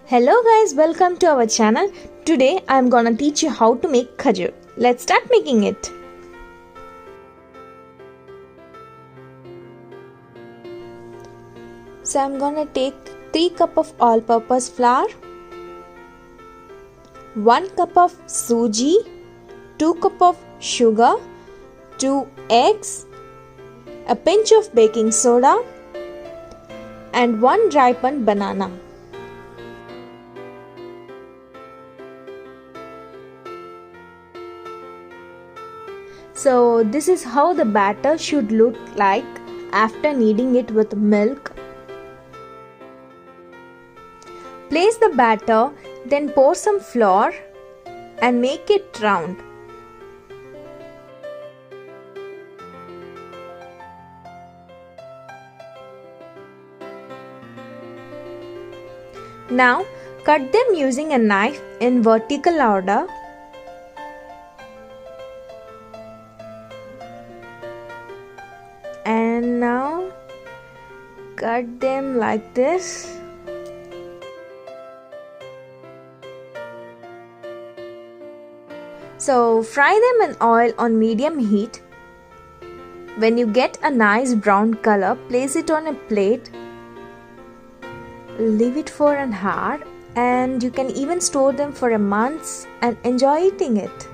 Hello guys, welcome to our channel. Today I am gonna teach you how to make khajoor. Let's start making it. So I'm gonna take 3 cup of all-purpose flour, 1 cup of suji, 2 cup of sugar, 2 eggs, a pinch of baking soda and 1 ripened banana. So this is how the batter should look like after kneading it with milk. Place the batter, then pour some flour and make it round. Now cut them using a knife in vertical order. And now cut them like this. So fry them in oil on medium heat. When you get a nice brown color, place it on a plate. Leave it for an hour and you can even store them for a month and enjoy eating it.